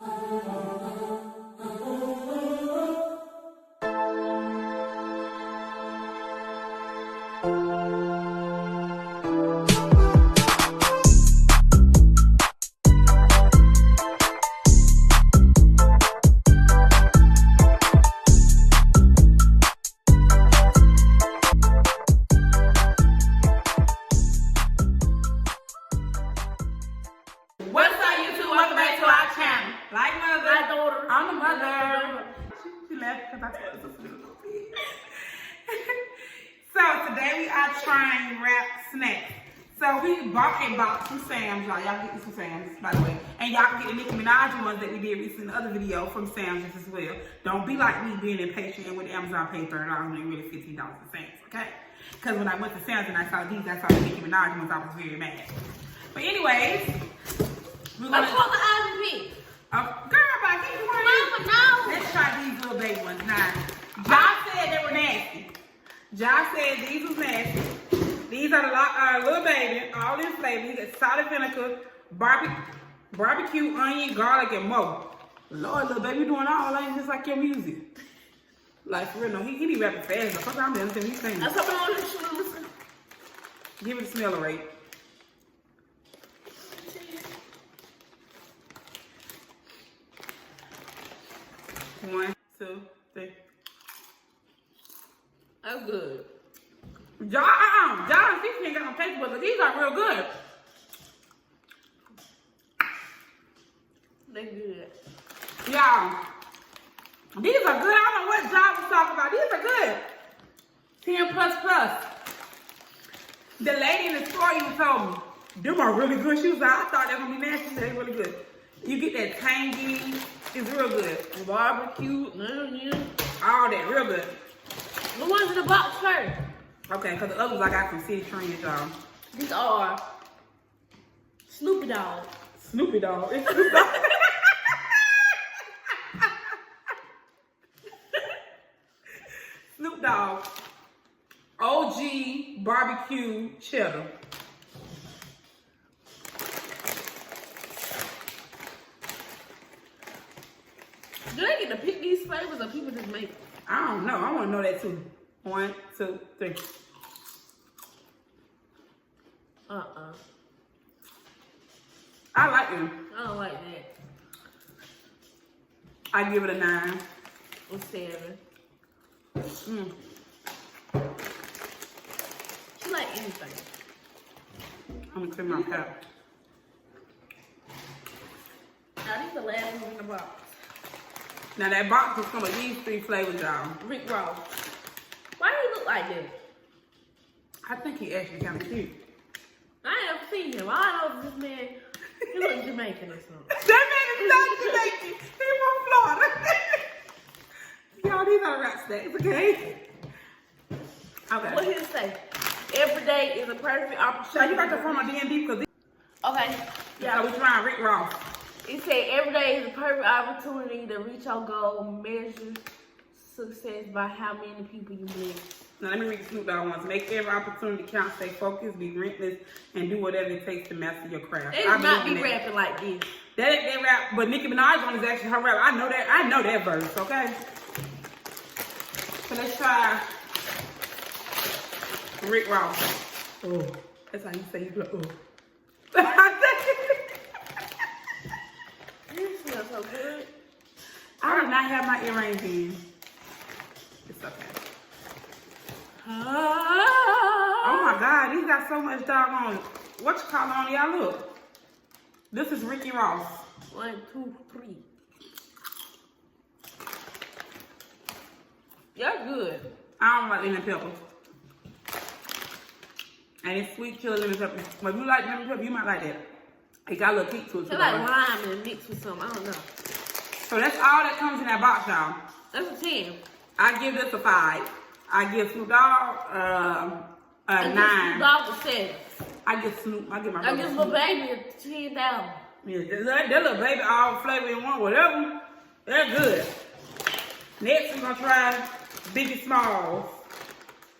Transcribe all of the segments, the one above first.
What's up, YouTube? Welcome back to our channel. Like mother, like daughter. I'm the mother. She left because I told her to sleep. So today we are trying wrap snacks. So we bought a box from Sam's, y'all. Y'all get this from Sam's, by the way. And y'all can get the Nicki Minaj ones that we did recently in the other video from Sam's as well. Don't be like me being impatient and with Amazon paid $30 when it really $15 at Sam's, okay? Because when I went to Sam's and I saw these, I saw the Nicki Minaj ones, I was very mad. But anyways, we're gonna call the IV. Girl, but get one. No. Let's try these little baby ones. Now, Josh said they were nasty. Josh said these was nasty. These are the little baby, all in flavor. You got solid vinegar, barbecue, onion, garlic, and mo. Lord, little baby, you doing all that just like your music. Like for real, no, he be rapping fast. But fuck, I'm dancing. He's saying. That's what I want to listen. Give it a smell rate. One, two, three. That's good. John, these ain't got no taste buds, but these are real good. They good. Y'all, these are good. I don't know what John was talking about. These are good. 10 plus. The lady in the store even told me, them are really good. She was like, I thought they were going to be nasty. They're really good. You get that tangy. It's real good. Barbecue, onion. All that, real good. The ones in the box first. Okay, because the others I got from City Trends, y'all. These are Snoopy Dog. Snoopy Dog. It's Snoopy Dog. Snoop Dogg. OG barbecue cheddar. Do they get to pick these flavors or people just make them? I don't know. I want to know that too. 1, 2, 3. I like them. I don't like that. I give it a 9. Or 7. She like anything. I'm going to clean my cup. Now these are the last ones in the box. Now that box is some of these 3 flavors, y'all. Rick Ross. Why do he look like that? I think he actually kind of cute. I ain't seen him. I don't know if this man, he looks Jamaican or something. That man is not Jamaican. He's from Florida. Y'all, these are wrap snacks, okay? Okay. What did it say? Every day is a perfect opportunity. So you got your phone on D&D because Okay. yeah, we trying Rick Ross. It said every day is a perfect opportunity to reach your goal. Measure success by how many people you bless. Now let me read the Snoop Dogg ones. Make every opportunity count, stay focused, be relentless, and do whatever it takes to master your craft. They do not be rapping like this. That rap, but Nicki Minaj one is actually her rap. I know that verse, okay? So let's try Rick Ross. Oh, that's how you say he's like, oh. This smells so good. I did not have my earrings in. It's okay. Oh my God, these got so much doggone, what you call on y'all, look. This is Ricky Ross. 1, 2, 3. You're good. I don't like lemon pepper. And it's sweet chili lemon pepper. But if you like lemon pepper, you might like that. It got a little kick to it too. It's like lime and mixed with something. I don't know. So that's all that comes in that box, y'all. That's a 10. I give this a 5. I give Snoop Dogg a 9. Snoop Dogg a 7. I give Snoop. I give my brother I give Snoop. little baby a 10 down. Yeah, that little baby all flavor in one, whatever. They're good. Next, we're gonna try Biggie Smalls.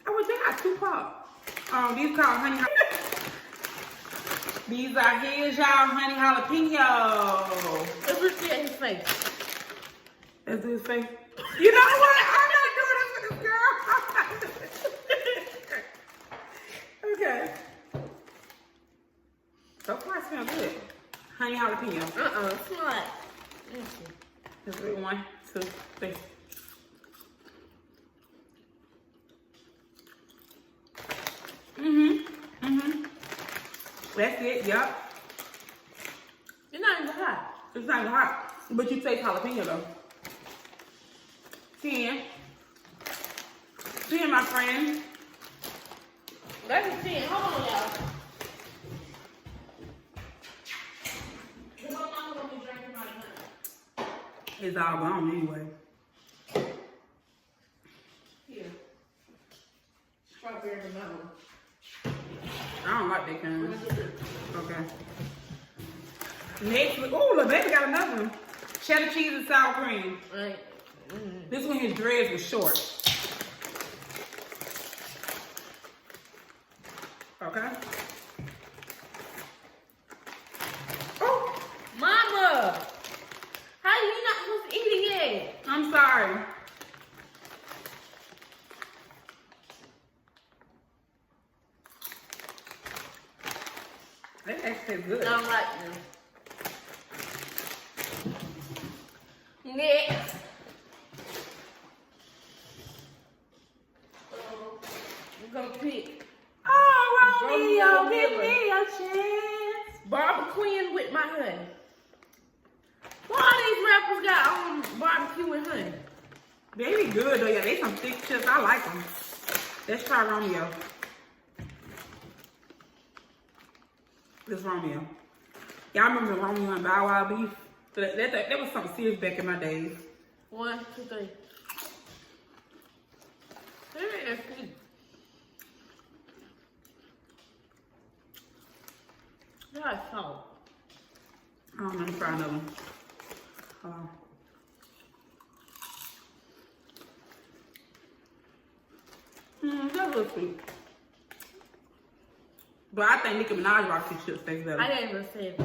I wish they got 2 pop. These called Honey. These are his, y'all, honey jalapeno. Let's see his face. Let's do his face. You know what? I'm not doing this with this girl. Okay. So far, it smells good. Honey jalapeno. It's not. Let's do 1, 2, 3. That's it, yup. It's not even hot. It's not even hot, but you taste jalapeno though. 10. 10, my friend. That's a 10. Hold on, y'all. My mama gonna be drinking my honey. It's all gone anyway. Here. Strawberry banana. I don't like that kind. Okay. Next, oh, look, baby got another one. Cheddar cheese and sour cream. Right. This one, his dreads was short. Okay. Oh, Mama! How you not supposed to eat it yet? I'm sorry. That actually tastes good. I don't like them. Next. We're gonna pick. Oh, Romeo, Romeo, give Miller. me a chance. Barbecuing with my honey. Why all these rappers got barbecue with honey? They be good though, yeah. They some thick chips. I like them. Let's try Romeo. This Romeo. Y'all remember Romeo and Bow Wow beef? That was something serious back in my days. 1, 2, 3. That's salt. I don't know, let me try another one. Hold on. That's a little sweet. But I think Nicki Minaj barbecue chips taste better. I didn't even say it.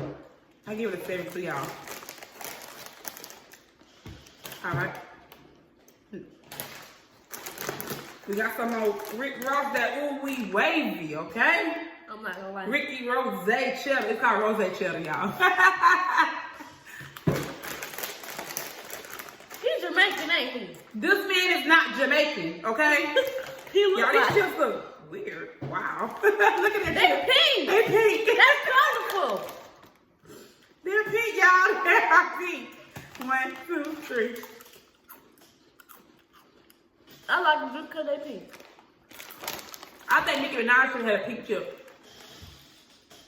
I give it a 7 to y'all. Alright. We got some more Rick Ross, that ooh wee wavy, okay? I'm not gonna lie. Ricky Rose cheddar. It's called Rose cheddar, y'all. He's Jamaican, ain't he? This man is not Jamaican, okay? He looks Y'all, like. these chips look weird. Wow. Look at that. They pink. They pink. That's colorful. They're pink, y'all. They're pink. 1, 2, 3. I like them just because they pink. I think Nicki Minaj should have a pink chip.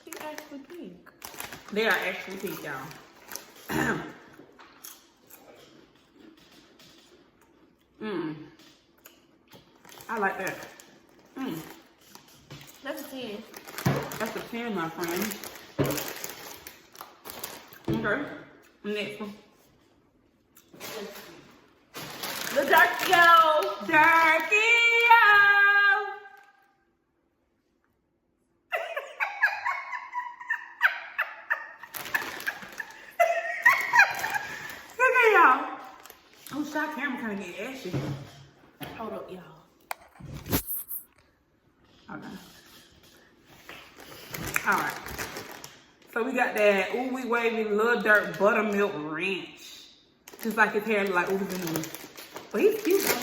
He's actually pink. They are actually pink, y'all. I like that. That's a 10. That's a 10, my friend. Okay. Next one. The Darkio. Darkio! Look at y'all. Oh, shot camera kind of get ashy. Hold up, y'all. Okay. All right. So we got that ooh wee wavy Lil Durk buttermilk ranch. Just like his hair like ooh wee. But he's cute though.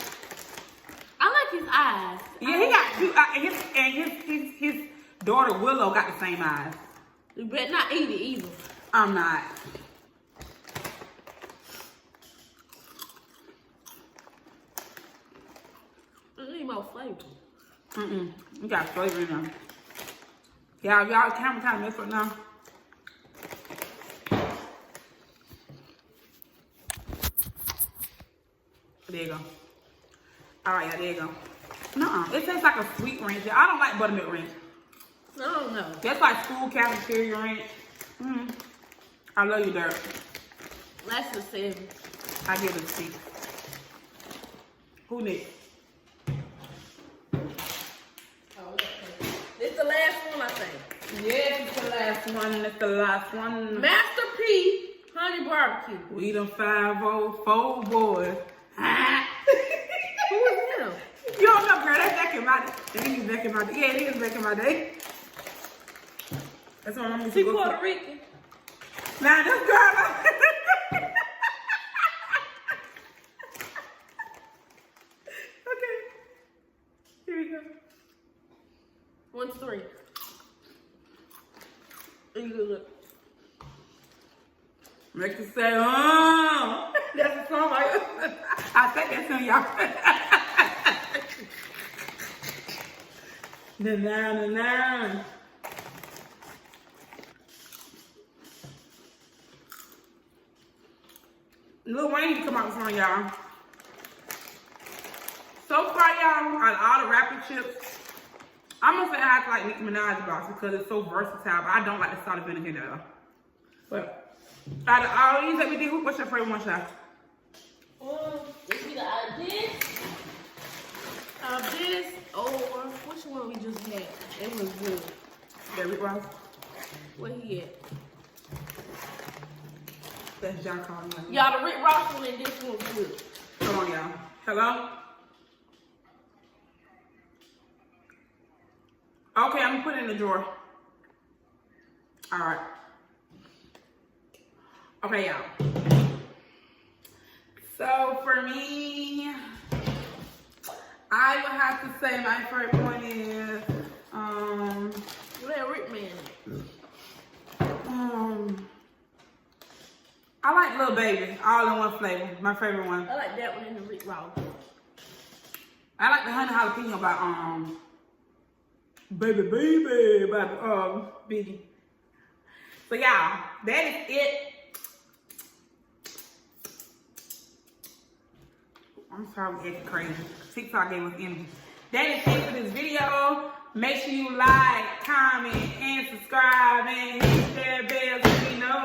I like his eyes. Yeah, he got cute. His daughter Willow got the same eyes. You better not eat it either. I'm not. It need more flavor. We got flavor in there. Y'all camera kind of messed up now. There you go. All right, yeah, there you go. Nuh-uh. It tastes like a sweet ranch. I don't like buttermilk ranch. I don't know. That's like school cafeteria ranch. I love you, Dirk. That's a 7. I give it a 6. Who next? Oh, okay. This the last one, I think. Yes, it's the last one. It's the last one. Master P Honey Barbecue. We them 504 boys. Who is him? You don't know, girl. That's back in my day. That is back in my day. Yeah, it is back in my day. That's what I'm used She to go Puerto to. Rican. Nah, this girl. Okay. Here we go. 1 to 3. And you look. Make it say, oh. That's a song like I think that's on y'all. Na-na-na-na. Lil Wayne need to come out with something, y'all. So far, y'all, on all the rapper chips, I'm gonna say I have to like Nicki Minaj box because it's so versatile, but I don't like the salt of vinegar though. But out of all these that we do, what's your favorite one, Shy? It's either out of this, or which one we just had? It was good. That Rick Ross? Where he at? That's John calling me. Y'all, the Rick Ross one and this one was good. Come on, y'all. Hello? Okay, I'm gonna put it in the drawer. All right. Okay, y'all. So for me, I would have to say my favorite one is What that Rick man? I like Lil Baby, all in one flavor. My favorite one. I like that one and the Rick Ross. I like the honey jalapeno by Baby by Biggie. So y'all, that is it. I'm sorry, we acting crazy. TikTok gave us energy. That is it for this video. Make sure you like, comment, and subscribe, and hit that bell so you know